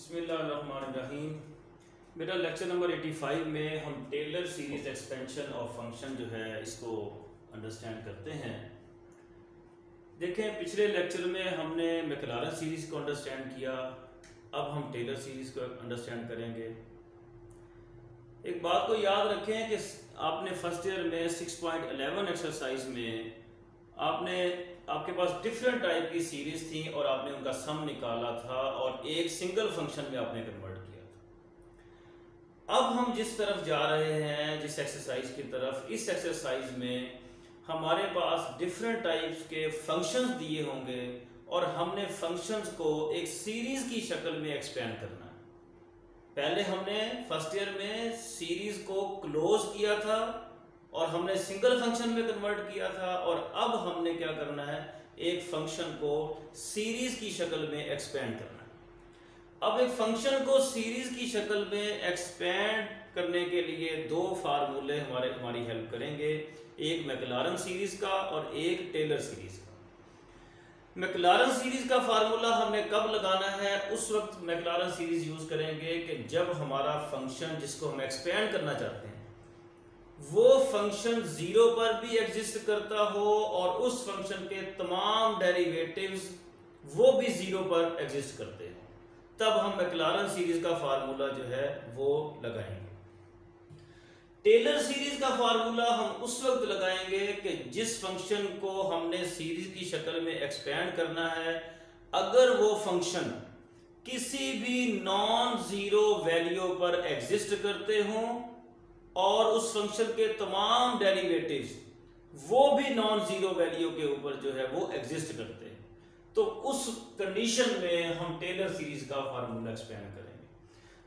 बिस्मिल्लाहिर्रहमानिर्रहीम। बेटा lecture number 85 में हम Taylor series expansion of function जो है इसको अंडरस्टैंड करते हैं। देखें पिछले लेक्चर में हमने मैक्लारन सीरीज़ को अंडरस्टैंड किया, अब हम टेलर सीरीज़ को अंडरस्टैंड करेंगे। एक बात को याद रखें कि आपने फर्स्ट ईयर में 6.11 एक्सरसाइज में आपके पास डिफरेंट टाइप की सीरीज थी और आपने उनका सम निकाला था और एक सिंगल फंक्शन में आपने कन्वर्ट किया था। अब हम जिस तरफ जा रहे हैं, जिस एक्सरसाइज की तरफ, इस एक्सरसाइज में हमारे पास डिफरेंट टाइप्स के फंक्शंस दिए होंगे और हमने फंक्शंस को एक सीरीज की शक्ल में एक्सपेंड करना है। पहले हमने फर्स्ट ईयर में सीरीज को क्लोज किया था और हमने सिंगल फंक्शन में कन्वर्ट किया था, और अब हमने क्या करना है, एक फंक्शन को सीरीज की शक्ल में एक्सपेंड करना है। अब एक फंक्शन को सीरीज की शक्ल में एक्सपेंड करने के लिए दो फार्मूले हमारी हेल्प करेंगे, एक मैक्लारन सीरीज का और एक टेलर सीरीज का। मैक्लारन सीरीज का फार्मूला हमने कब लगाना है, उस वक्त मैक्लारन सीरीज यूज करेंगे कि जब हमारा फंक्शन जिसको हम एक्सपेंड करना चाहते हैं वो फंक्शन जीरो पर भी एग्जिस्ट करता हो और उस फंक्शन के तमाम डेरिवेटिव्स वो भी जीरो पर एग्जिस्ट करते हो, तब हम मैक्लारन सीरीज का फार्मूला जो है वो लगाएंगे। टेलर सीरीज का फार्मूला हम उस वक्त लगाएंगे कि जिस फंक्शन को हमने सीरीज की शक्ल में एक्सपेंड करना है, अगर वो फंक्शन किसी भी नॉन जीरो वैल्यू पर एग्जिस्ट करते हों और उस फंक्शन के तमाम डेरिवेटिव्स वो भी नॉन जीरो वैल्यू के ऊपर जो है वो एग्जिस्ट करते हैं, तो उस कंडीशन में हम टेलर सीरीज का फार्मूला एक्सपेंड करेंगे।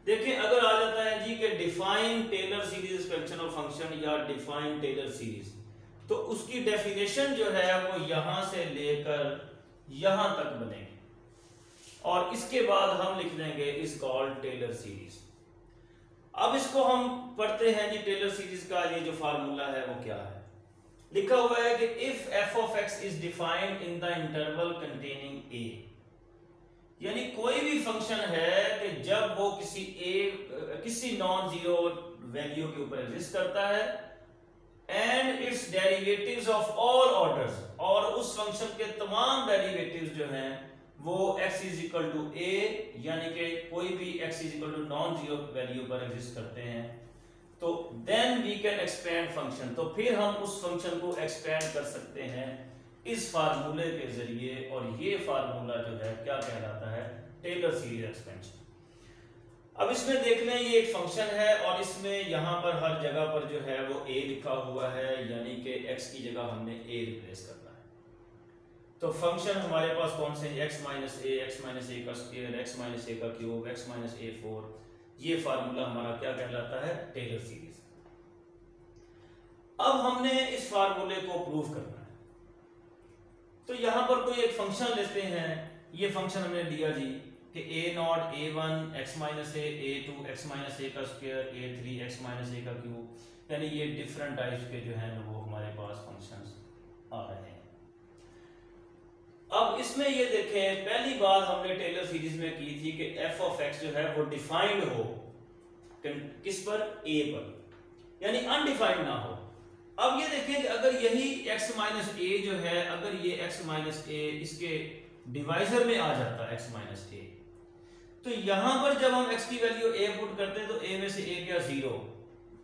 देखिए अगर आ जाता है जी कि define Taylor series expansion of function या डिफाइन टेलर सीरीज, तो उसकी डेफिनेशन जो है वो यहां से लेकर यहां तक बनेगी और इसके बाद हम लिख देंगे इज कॉल्ड टेलर सीरीज। अब इसको हम पढ़ते हैं जी, टेलर सीरीज का ये जो फार्मूला है वो क्या है। लिखा हुआ है कि if F of x is defined in the interval containing A, यानी कोई भी फंक्शन है कि जब वो किसी नॉन जीरो वैल्यू के ऊपर एग्जिस्ट करता है and it's derivatives of all orders, और उस फंक्शन के तमाम डेरिवेटिव्स जो हैं वो x is equal to A, यानी कि कोई भी x is equal to non zero value पर एग्जिस्ट करते हैं, तो then we can expand function, तो फिर हम उस फंक्शन को एक्सपेंड कर सकते हैं इस फार्मूले के जरिए, और ये फार्मूला जो है क्या कहलाता है, टेलर सीरीज एक्सपेंशन। अब इसमें देख लें ये एक फंक्शन है और इसमें यहां पर हर जगह पर जो है वो a लिखा हुआ है, यानी कि x की जगह हमने a रिप्लेस करना है। तो फंक्शन हमारे पास कौन से, x माइनस ए का स्क्वायर, x माइनस ए का क्यूब, x माइनस ए 4, ये फार्मूला हमारा क्या कहलाता है, टेलर सीरीज। अब हमने इस फार्मूले को प्रूव करना है, तो यहां पर कोई एक फंक्शन लेते हैं। ये फंक्शन हमने लिया जी कि a naught a1 x minus a, a2 x minus a का square, a3 x minus a का क्यूब, यानी ये डिफरेंट टाइप्स के जो है वो हमारे पास फंक्शंस आ रहे हैं। अब इसमें ये देखें, पहली बात हमने टेलर सीरीज में की थी कि f ऑफ x जो है वो डिफाइंड हो, किस पर, a पर, यानी अनडिफाइंड ना हो। अब ये देखें कि अगर यही x माइनस ए जो है, अगर ये x माइनस ए इसके डिवाइजर में आ जाता है x माइनस ए, तो यहां पर जब हम x की वैल्यू a पुट करते हैं तो a में से a क्या, 0,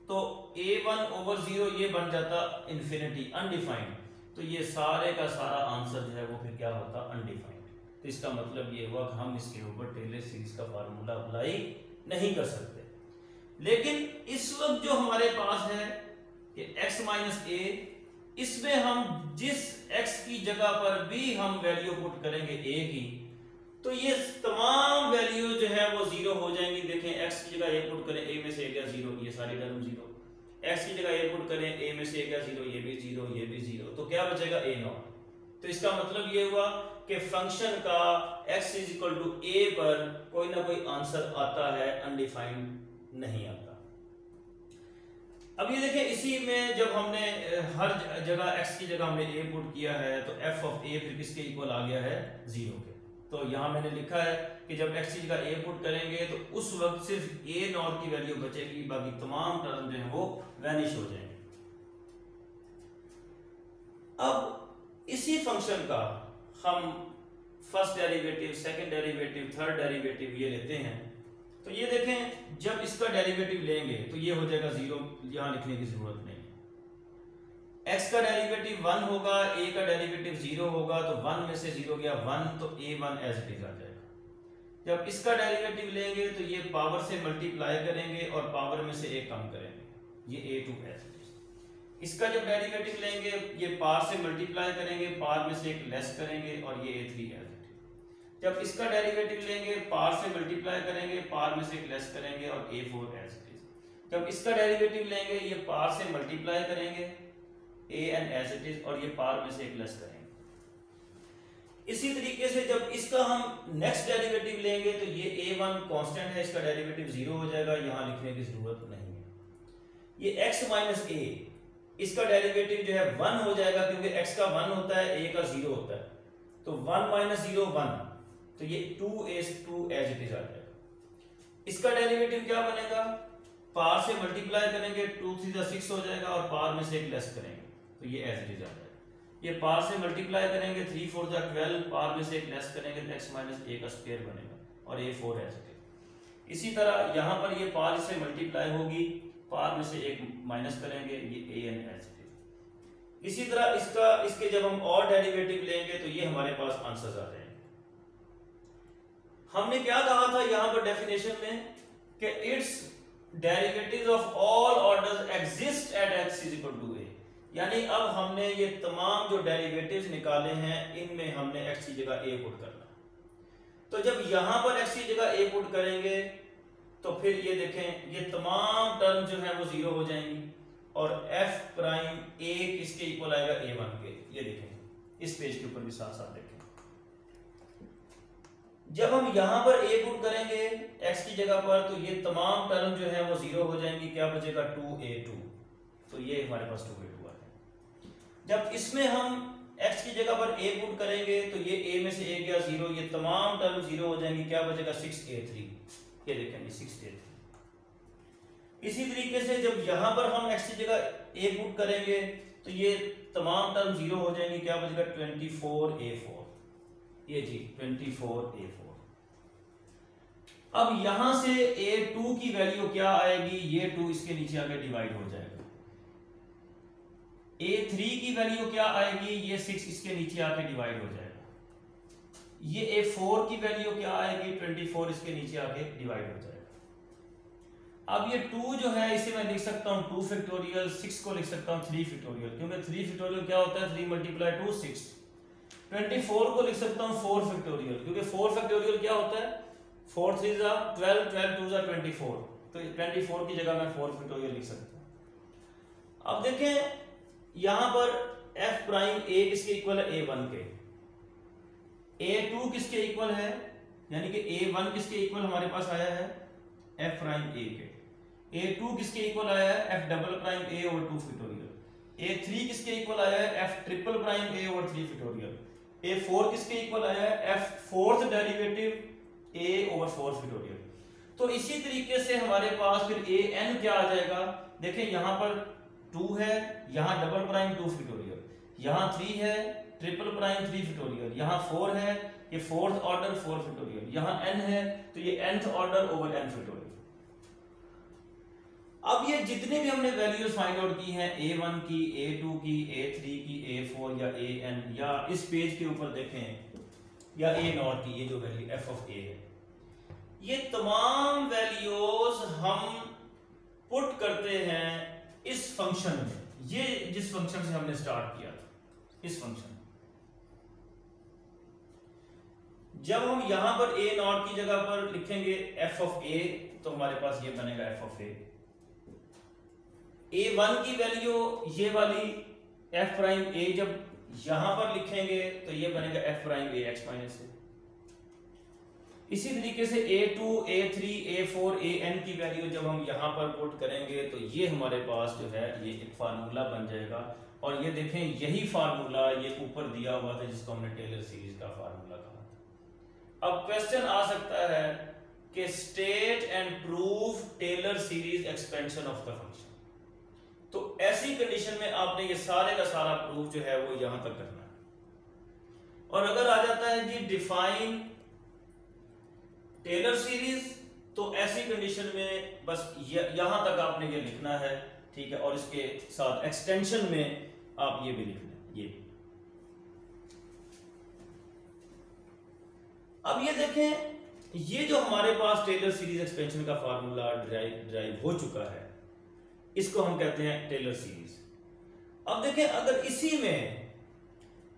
तो a1 ओवर 0 ये बन जाता इन्फिनिटी, अनडिफाइंड, तो ये सारे का सारा आंसर जो है वो फिर क्या होता, अनडिफाइंड। तो इसका मतलब ये हुआ कि हम इसके ऊपर टेलर सीरीज का फार्मूला अप्लाई नहीं कर सकते। लेकिन इस वक्त जो हमारे पास है कि x माइनस ए, इसमें हम जिस x की जगह पर भी हम वैल्यू पुट करेंगे a की, तो ये तमाम वैल्यू जो है वो 0 हो जाएंगी। देखें x की जगह a पुट करें, a में से a गया 0, ये सारी टर्म 0, x की जगह a पुट करें, a में से a गया 0, ये भी 0, ये भी 0, तो क्या बचेगा, a नॉट। तो इसका मतलब ये हुआ कि फंक्शन का x is equal to a पर कोई ना कोई आंसर आता है, अनडिफाइंड नहीं आता। अब ये देखें, इसी में जब हमने हर जगह x की जगह हमने a पुट किया है तो f ऑफ a फिर किसके इक्वल आ गया है, 0 के। तो यहाँ मैंने लिखा है कि जब x की जगह a पुट करेंगे तो उस वक्त सिर्फ a नॉट की वैल्यू बचेगी, बाकी तमाम टर्म जो है वो वैनिश हो जाएंगे। अब इसी फंक्शन का हम first derivative, second derivative, third derivative ये लेते हैं। तो ये देखें, जब इसका डेरिवेटिव लेंगे तो ये हो जाएगा 0, यहां लिखने की जरूरत नहीं। x का डेरिवेटिव 1 होगा, a का डेरिवेटिव 0 होगा, तो 1 में से 0 गया 1, तो a1 एज इट इज आ जाएगा। जब इसका डेरिवेटिव लेंगे तो ये पावर से मल्टीप्लाई करेंगे और पावर में से a कम करेंगे, ये a2 एज इट इज। इसका जब डेरिवेटिव लेंगे ये पावर से मल्टीप्लाई करेंगे, पावर में से एक लेस करेंगे और ये a3 एज इट इज। जब इसका डेरिवेटिव लेंगे पावर से मल्टीप्लाई करेंगे, पावर में से एक लेस करेंगे और a4 एज इट इज। जब इसका डेरिवेटिव लेंगे ये पावर से मल्टीप्लाई करेंगे an एज इट इज और ये पावर में से एक लेस करेंगे। इसी तरीके से जब इसका हम नेक्स्ट डेरिवेटिव लेंगे तो ये a1 कांस्टेंट है, इसका डेरिवेटिव 0 हो जाएगा, यहां लिखने की जरूरत नहीं है। ये x माइनस a, इसका डेरिवेटिव जो है 1 हो जाएगा, क्योंकि x का 1 होता है, a का 0 होता है, तो 1 माइनस 0 1, तो ये 2a2 एज इट इज आ जाएगा। इसका डेरिवेटिव क्या बनेगा, पावर से मल्टीप्लाई करेंगे, 2 3 6 हो जाएगा और पावर में से एक लेस करेंगे, तो ये एज इट इज आ जाएगा। ये पावर से मल्टीप्लाई करेंगे, 3 4 12, पावर में से एक लेस करेंगे तो x माइनस a का स्क्वायर बनेगा और a4 एज इट इज। इसी तरह यहाँ पर ये पावर से मल्टीप्लाई होगी, पावर में से एक माइनस करेंगे, ये an एज इट इज। इसी तरह इसके जब हम और डेरिवेटिव लेंगे तो ये हमारे पास आंसर्स आ जाएंगे। हमने क्या कहा था यहाँ पर डेफिनेशन में कि its derivatives of all orders exist at x is equal to a, यानी अब हमने ये तमाम जो डेरिवेटिव्स निकाले हैं इनमें हमने x की जगह a पुट करना। तो जब यहां पर x की जगह a पुट करेंगे तो फिर ये देखें ये तमाम टर्म जो है वो 0 हो जाएंगी और f प्राइम a किसके इक्वल आएगा, a1 के। ये देखें इस पेज के ऊपर भी साथ साथ देखें, जब हम यहां पर a पुट करेंगे x की जगह पर तो ये तमाम टर्म जो है वो 0 हो जाएंगी, क्या बचेगा 2a2, तो ये हमारे पास 2a2 आ है। जब इसमें हम x की जगह पर a पुट करेंगे तो ये a में से a गया 0, ये तमाम टर्म 0 हो जाएंगी, क्या बचेगा 6a3, ये देखेंगे 6a3। इसी तरीके से जब यहां पर हम x की जगह a पुट करेंगे तो ये तमाम टर्म 0 हो जाएंगी, क्या बचेगा 24a4, ये जी 24a4। अब यहां से a2 की वैल्यू क्या आएगी, ये 2 इसके नीचे आके डिवाइड हो जाएगा। a3 की वैल्यू क्या आएगी, ये 6 इसके नीचे आके डिवाइड हो जाएगा। ये a4 की वैल्यू क्या आएगी, 24 इसके नीचे आके डिवाइड हो जाएगा। अब ये 2 जो है इसे मैं लिख सकता हूं 2 फैक्टोरियल, 6 को लिख सकता हूं 3 फैक्टोरियल, क्योंकि 3 फैक्टोरियल क्या होता है 3 मल्टीप्लाई 2 6। 24 को लिख सकता हूं 4 फैक्टोरियल, क्योंकि 4 फैक्टोरियल क्या होता है 4 3 जा 12, 12 2 जा 24, तो 24 की जगह मैं 4 फैक्टोरियल लिख सकता हूं। अब देखें यहां पर f प्राइम a किसके इक्वल है, a1 के, a2 किसके इक्वल है, यानी कि a1 किसके इक्वल हमारे पास आया है f प्राइम a के, a2 किसके इक्वल आया है f double prime a over 2 factorial, a3 किसके इक्वल आया है f triple prime a over 3 factorial, a4 किसके इक्वल आया है f fourth derivative a over 4 factorial. तो इसी तरीके से हमारे पास फिर an क्या आ जाएगा, देखें यहां पर 2 है, यहां डबल प्राइम 2 फैक्टोरियल, यहां 3 है ट्रिपल प्राइम 3 फैक्टोरियल, यहां 4 है ये फोर्थ ऑर्डर 4 फैक्टोरियल, यहां n है तो ये nth order over n factorial. अब ये जितने भी हमने वैल्यूज फाइंड आउट की हैं a1 की, a2 की, a3 की, a4 या an, या इस पेज के ऊपर देखें या a0 की, ये जो वैल्यू f ऑफ a है, ये तमाम वैल्यूज हम पुट करते हैं इस फंक्शन में, ये जिस फंक्शन से हमने स्टार्ट किया था इस फंक्शन। जब हम यहां पर a0 की जगह पर लिखेंगे f ऑफ a तो हमारे पास ये बनेगा f ऑफ a। a1 की वैल्यू ये वाली f प्राइम a जब यहां पर लिखेंगे तो ये बनेगा f prime a x minus a। इसी तरीके से a2, a3, a4, an की वैल्यू जब हम यहां पर पुट करेंगे तो ये हमारे पास जो है ये एक फार्मूला बन जाएगा। और ये देखें यही फार्मूला ये ऊपर दिया हुआ था जिसको हमने टेलर सीरीज का फार्मूला कहा था। अब क्वेश्चन आ सकता है कि state and prove Taylor series expansion of the function. तो ऐसी कंडीशन में आपने ये सारे का सारा प्रूफ जो है वो यहां तक करना है। और अगर आ जाता है जी डिफाइन टेलर सीरीज, तो ऐसी कंडीशन में बस यहां तक आपने ये लिखना है, ठीक है। और इसके साथ एक्सटेंशन में आप ये भी लिखना है, ये। अब ये देखें, ये जो हमारे पास टेलर सीरीज एक्सपेंशन का फार्मूला ड्राइव हो चुका है, इसको हम कहते हैं टेलर सीरीज। अब देखें, अगर इसी में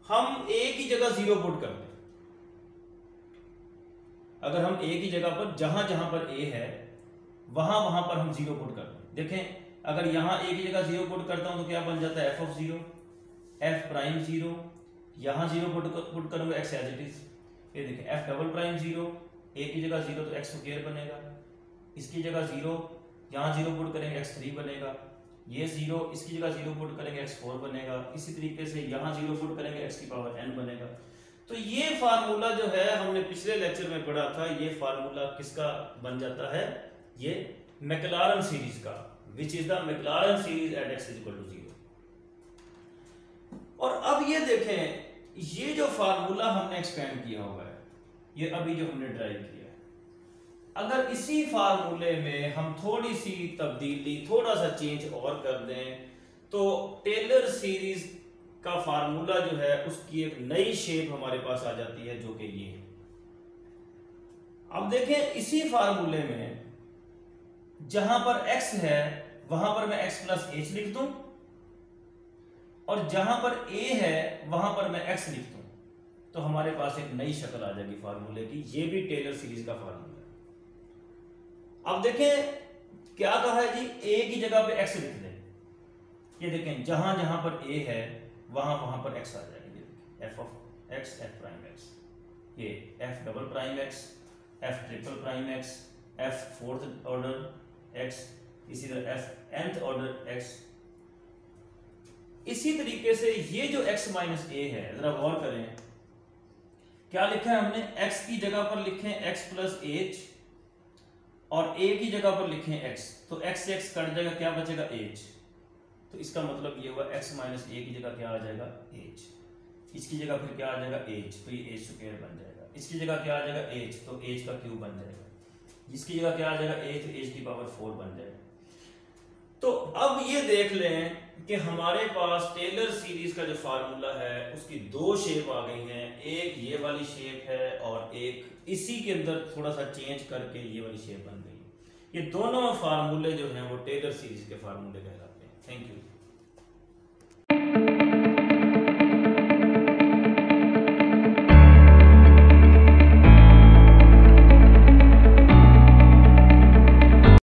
हम ए की जगह 0 पुट कर दें, अगर हम ए की जगह पर जहां जहां पर ए है वहां वहां पर हम 0 पुट कर दें, देखें अगर यहां ए की जगह 0 पुट करता हूं तो क्या बन जाता है एफ ऑफ 0, एफ प्राइम 0, यहां 0 पुट करूंगा एक्स एज इट इज, ये देखें एफ डबल प्राइम 0, ए की जगह 0 तो एक्स स्क्वायर बनेगा, इसकी जगह 0, यहाँ 0 पुट करेंगे x3 बनेगा, ये 0, इसकी जगह 0 पुट करेंगे x4 बनेगा, इसी तरीके से यहाँ 0 पुट करेंगे x की पावर n बनेगा। तो ये फार्मूला जो है हमने पिछले लेक्चर में पढ़ा था, ये फार्मूला किसका बन जाता है, ये मैक्लारन सीरीज का, which is the McLaren series at x equal to 0। और अब ये देखें, ये जो फार्मूला हमने एक्सपेंड किया हुआ है, ये अभी जो हमने ड्राइव किया, अगर इसी फार्मूले में हम थोड़ी सी तब्दीली, थोड़ा सा चेंज और कर दें, तो टेलर सीरीज का फार्मूला जो है उसकी एक नई शेप हमारे पास आ जाती है, जो कि ये है। अब देखें, इसी फार्मूले में जहां पर x है वहां पर मैं x प्लस h लिख दूं, और जहां पर a है वहां पर मैं x लिख दूं, तो हमारे पास एक नई शक्ल आ जाएगी फार्मूले की। ये भी टेलर सीरीज का फार्मूला। अब देखें क्या कहा है जी, a की जगह पे x लिख दें, ये देखें जहां जहां पर a है वहां वहां पर x आ जाएगा, ये देखें f of x, f prime x, ये f double prime x, f triple prime x, f fourth order x, इसी तरह f nth ऑर्डर x। इसी तरीके से ये जो x माइनस a है, जरा गौर करें क्या लिखा है हमने, x की जगह पर लिखें x प्लस h, और a की जगह पर लिखें x, तो x से x कट जाएगा, क्या बचेगा h। तो इसका मतलब ये हुआ x माइनस a की जगह क्या आ जाएगा h, इसकी जगह फिर क्या आ जाएगा h, तो ये h स्क्वायर बन जाएगा, इसकी जगह क्या आ जाएगा h, तो h का क्यूब बन जाएगा, इसकी जगह क्या आ जाएगा h, तो h की पावर 4 बन जाएगा। तो अब ये देख लें कि हमारे पास टेलर सीरीज का जो फार्मूला है उसकी दो शेप आ गई हैं, एक ये वाली शेप है और एक इसी के अंदर थोड़ा सा चेंज करके ये वाली शेप बन गई। ये दोनों फार्मूले जो हैं वो टेलर सीरीज के फार्मूले कहलाते हैं। Thank you.